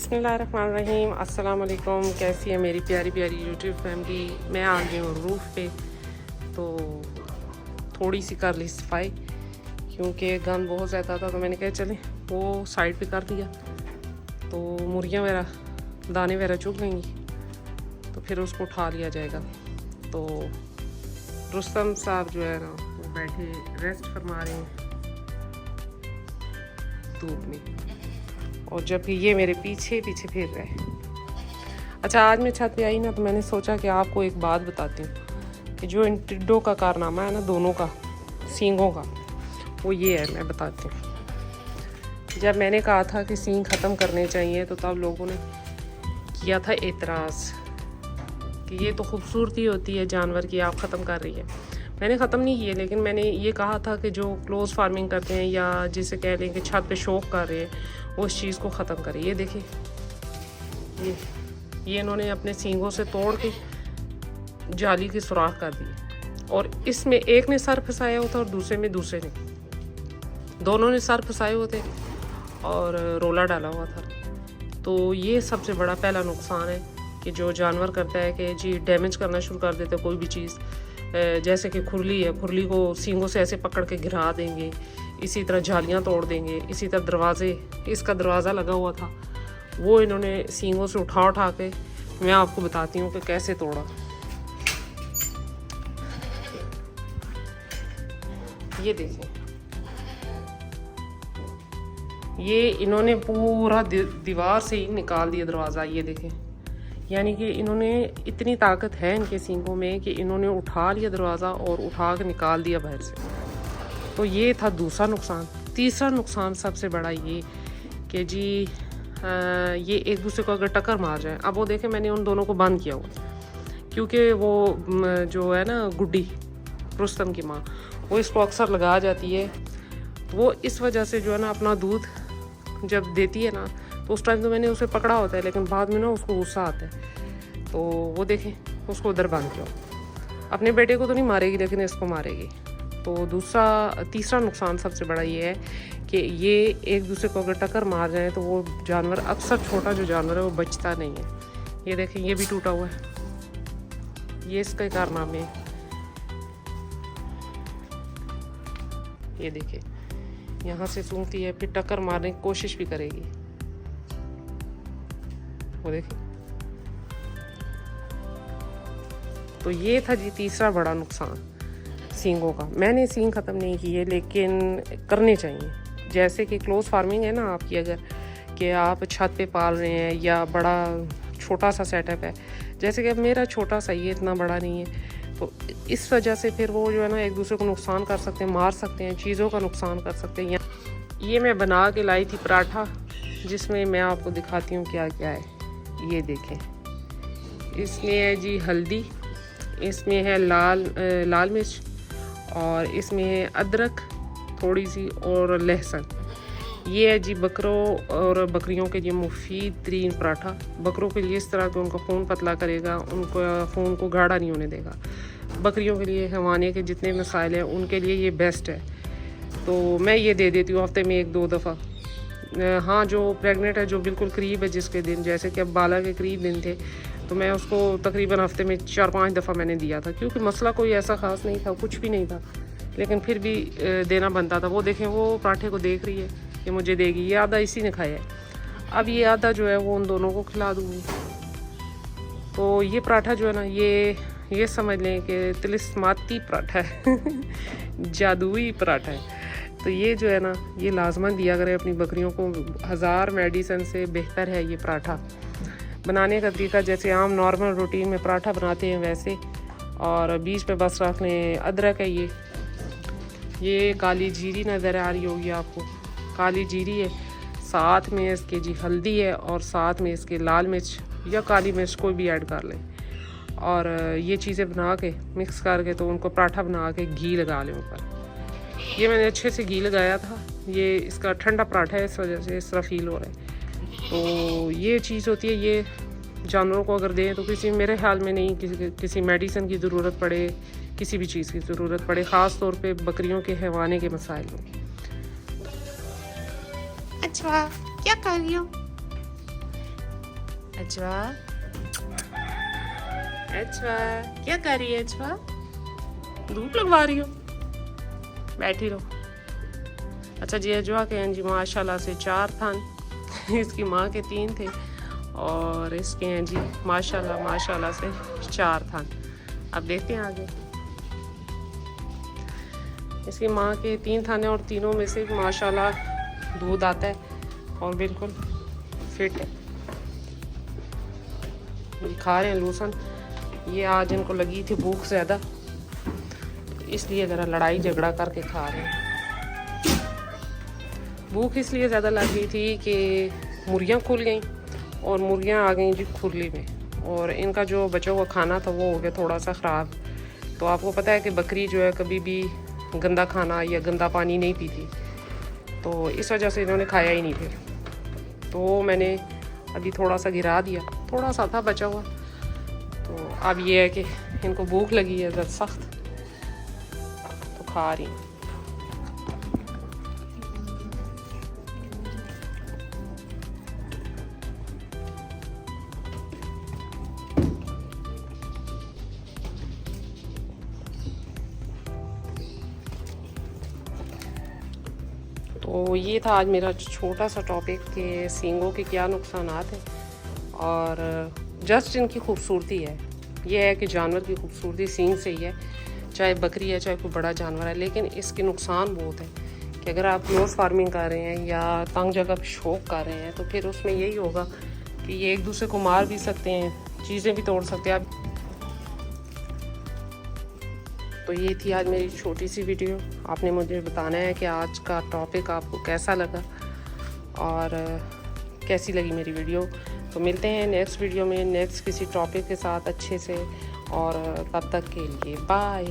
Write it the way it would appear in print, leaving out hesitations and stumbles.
बिस्मिल्लाहिर्रहमानिर्रहीम। अस्सलाम वालेकुम। कैसी है मेरी प्यारी प्यारी यूट्यूब फैमिली। मैं आ गई हूँ रूफ़ पे, तो थोड़ी सी कर ली सफाई क्योंकि गंद बहुत ज़्यादा था। तो मैंने कहा चले वो साइड पे कर दिया, तो मुर्गियाँ वगैरह दाने वगैरह चुग लेंगी, तो फिर उसको उठा लिया जाएगा। तो रुस्तम साहब जो है ना वो बैठे रेस्ट फरमा रहे हैं धूप में, और जबकि ये मेरे पीछे पीछे फिर रहे हैं। अच्छा, आज मैं छत पे आई ना, तो मैंने सोचा कि आपको एक बात बताती हूँ कि जो इन टिड्डों का कारनामा है ना, दोनों का सींगों का, वो ये है। मैं बताती हूँ। जब मैंने कहा था कि सींग ख़त्म करने चाहिए, तो तब लोगों ने किया था एतराज़ कि ये तो खूबसूरती होती है जानवर की, आप ख़त्म कर रही है। मैंने ख़त्म नहीं किए, लेकिन मैंने ये कहा था कि जो क्लोज फार्मिंग करते हैं या जिसे कह लें कि छत पे शौक कर रहे हैं, वो इस चीज़ को ख़त्म करें। ये देखिए, ये इन्होंने अपने सींगों से तोड़ के जाली की सुराख कर दी, और इसमें एक ने सर फंसाया होता और दूसरे में दूसरे ने, दोनों ने सर फंसाए होते और रोला डाला हुआ था। तो ये सबसे बड़ा पहला नुकसान है कि जो जानवर करता है कि जी डैमेज करना शुरू कर देते कोई भी चीज़। जैसे कि खुरली है, खुरली को सींगों से ऐसे पकड़ के गिरा देंगे, इसी तरह जालियां तोड़ देंगे, इसी तरह दरवाजे, इसका दरवाज़ा लगा हुआ था वो इन्होंने सींगों से उठा के, मैं आपको बताती हूँ कि कैसे तोड़ा। ये देखें, ये इन्होंने पूरा दीवार से ही निकाल दिया दरवाज़ा। ये देखें, यानी कि इन्होंने इतनी ताकत है इनके सींगों में कि इन्होंने उठा लिया दरवाज़ा और उठा के निकाल दिया बाहर से। तो ये था दूसरा नुकसान। तीसरा नुकसान सबसे बड़ा ये कि जी ये एक दूसरे को अगर टक्कर मार जाए। अब वो देखें, मैंने उन दोनों को बंद किया हुआ क्योंकि वो जो है ना गुड्डी, रुस्तम की माँ, वो इसको अक्सर लगा जाती है। तो वो इस वजह से जो है ना अपना दूध जब देती है ना, तो उस टाइम तो मैंने उसे पकड़ा होता है, लेकिन बाद में ना उसको गुस्सा आता है। तो वो देखें, उसको उधर बांध के अपने बेटे को तो नहीं मारेगी, लेकिन इसको मारेगी। तो तीसरा नुकसान सबसे बड़ा ये है कि ये एक दूसरे को अगर टक्कर मार जाए तो वो जानवर, अक्सर छोटा जो जानवर है वो बचता नहीं है। ये देखें, ये भी टूटा हुआ है, ये इसका कारनामे है। ये देखिए, यहाँ से सूंघती है, फिर टक्कर मारने की कोशिश भी करेगी। वो देखिए। तो ये था जी तीसरा बड़ा नुकसान सींगों का। मैंने सींग ख़त्म नहीं किए, लेकिन करने चाहिए। जैसे कि क्लोज फार्मिंग है ना आपकी, अगर कि आप छत पे पाल रहे हैं या बड़ा छोटा सा सेटअप है, जैसे कि अब मेरा छोटा सा, ये इतना बड़ा नहीं है, तो इस वजह से फिर वो जो है ना एक दूसरे को नुकसान कर सकते हैं, मार सकते हैं, चीज़ों का नुकसान कर सकते हैं। ये मैं बना के लाई थी पराठा, जिसमें मैं आपको दिखाती हूँ क्या क्या है। ये देखें, इसमें है जी हल्दी, इसमें है लाल मिर्च, और इसमें है अदरक थोड़ी सी, और लहसुन। ये है जी बकरों और बकरियों के लिए मुफीद तरीन पराठा। बकरों के लिए इस तरह के उनका खून पतला करेगा, उनका खून को गाढ़ा नहीं होने देगा। बकरियों के लिए, हवाने के जितने मसाइल हैं उनके लिए ये बेस्ट है। तो मैं ये दे देती हूँ हफ्ते में 1-2 दफ़ा। हाँ, जो प्रेग्नेंट है, जो बिल्कुल करीब है जिसके दिन, जैसे कि अब बाला के करीब दिन थे, तो मैं उसको तकरीबन हफ्ते में 4-5 दफ़ा मैंने दिया था, क्योंकि मसला कोई ऐसा ख़ास नहीं था, कुछ भी नहीं था, लेकिन फिर भी देना बनता था। वो देखें, वो पराठे को देख रही है कि मुझे देगी। ये आधा इसी ने खाया है, अब ये आधा जो है वो उन दोनों को खिला दूँगी। तो ये पराठा जो है ना, ये समझ लें कि तिलिस्माती पराठा है जादुई पराठा है। तो ये जो है ना, ये लाजमन दिया करें अपनी बकरियों को। 1000 मेडिसिन से बेहतर है ये पराठा। बनाने का तरीका जैसे आम नॉर्मल रूटीन में पराठा बनाते हैं वैसे, और बीच में बस रख लें अदरक है। ये काली जीरी नज़र आ रही होगी आपको, काली जीरी है, साथ में इसके जी हल्दी है, और साथ में इसके लाल मिर्च या काली मिर्च कोई भी ऐड कर लें। और ये चीज़ें बना के मिक्स करके तो उनको पराठा बना के घी लगा लें ऊपर। ये मैंने अच्छे से घी लगाया था। ये इसका ठंडा पराठा है, इस वजह से इस तरह फील हो रहा है। तो ये चीज़ होती है, ये जानवरों को अगर दें तो मेरे ख्याल में नहीं किसी मेडिसिन की ज़रूरत पड़े, किसी भी चीज़ की ज़रूरत पड़े, ख़ास तौर पे बकरियों के हैवाने के मसाइल में। अच्छा, क्या कर रही हो? अजवा, अजवा क्या कर रही है अजवा? धूप लगवा रही हो, बैठी रहो। अच्छा जी, अजवा के हैं जी माशाल्लाह से 4 थान इसकी माँ के 3 थे और इसके हैं जी माशाल्लाह माशाल्लाह से 4 थान। अब देखते हैं आगे। इसकी माँ के 3 थाने और तीनों में से माशाल्लाह दूध आता है और बिल्कुल फिट है। ये खा रहे हैं लूसन। ये आज इनको लगी थी भूख ज़्यादा, इसलिए ज़रा लड़ाई झगड़ा करके खा रहे हैं। भूख इसलिए ज़्यादा लग गई थी कि मुर्गियाँ खुल गई और मुर्गियाँ आ गई जी खुरली में, और इनका जो बचा हुआ खाना था वो हो गया थोड़ा सा ख़राब। तो आपको पता है कि बकरी जो है कभी भी गंदा खाना या गंदा पानी नहीं पीती, तो इस वजह से इन्होंने खाया ही नहीं। फिर तो मैंने अभी थोड़ा सा गिरा दिया, थोड़ा सा था बचा हुआ। तो अब ये है कि इनको भूख लगी है ज़रा सख्त, तो खा रही हैं। तो ये था आज मेरा छोटा सा टॉपिक कि सींगों के क्या नुकसानात हैं, और जस्ट इनकी खूबसूरती है। ये है कि जानवर की खूबसूरती सींग से ही है, चाहे बकरी है चाहे कोई बड़ा जानवर है, लेकिन इसके नुकसान बहुत है कि अगर आप क्लोज फार्मिंग कर रहे हैं या तंग जगह पर शौक कर रहे हैं तो फिर उसमें यही होगा कि ये एक दूसरे को मार भी सकते हैं, चीज़ें भी तोड़ सकते हैं आप। तो ये थी आज मेरी छोटी सी वीडियो। आपने मुझे बताना है कि आज का टॉपिक आपको कैसा लगा और कैसी लगी मेरी वीडियो। तो मिलते हैं नेक्स्ट वीडियो में नेक्स्ट किसी टॉपिक के साथ अच्छे से, और तब तक के लिए बाय।